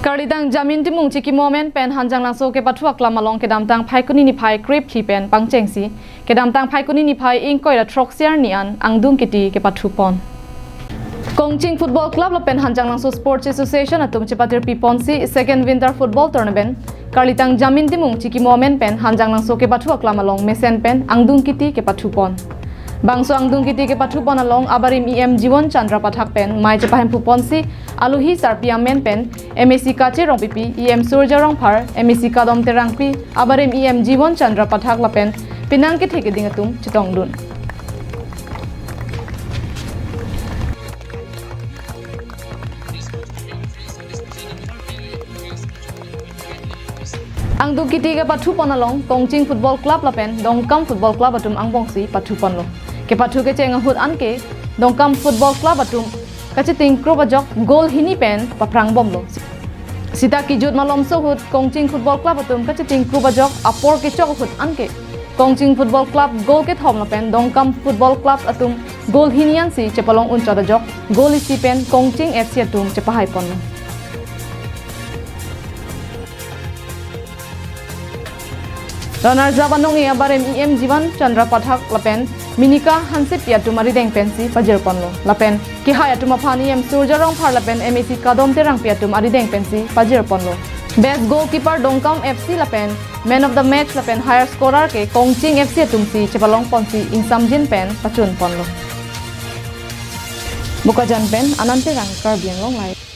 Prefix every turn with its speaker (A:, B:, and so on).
A: Karidang jamin timung chiki moment pen hanjang langso ke pathuak lamalong ke damtang phaikuni ni phai creep khi pen pangchengsi ke damtang phaikuni ni phai ingkoi la troxiar ni an angdung kiti ke pathupon Kongching Football Club la pen hanjang langso Sports Association atum chepatir piponsi second winter football tournament Karidang jamin timung chiki moment pen hanjang langso ke pathuak lamalong mesen pen angdung kiti ke pathupon Bangso angdung kiti ke pathupon along abarim EM Jiwon Chandra pathak pen mai chepahem puponsi aluhi sarpia men pen MSC kache rong pipi EM Surja rong phar MSC kadom terang pi abarim EM Jiwon Chandra pathak la pen pinang ke theke dingatum chitong dun Angdung kiti ke pathupon along Kongching Football Club la pen Dongkam Football Club atum angbongsi pathupon lo ke pathu ke chenga hut anke Dongkam Football Club atum kachiting krobajok goal hini pen paprang bom lo sita ki jut malom so hut Kongching Football Club atum kachiting krobajok apor ke chok hut anke Kongching Football Club goal ke thom la pen Dongkam Football Club atum goal hinian si chepalong unchodajok goal isi pen Kongching FC atum chepahai pon Ranar Javanong ia barem EM Jiwan Chandra Pathak lapen Minika Hansip ya tumari deng pensi pajer ponlo lapen ki haya tumapani EM Surja rong phar lapen MSC kadom terang pia tumari deng pensi pajer ponlo Best goalkeeper Dongkam FC lapen man of the match lapen higher scorer ke Kongching FC tumsi chepalong ponsi Insamjin pen pachun ponlo Bukajan pen anante rang kar bien long lai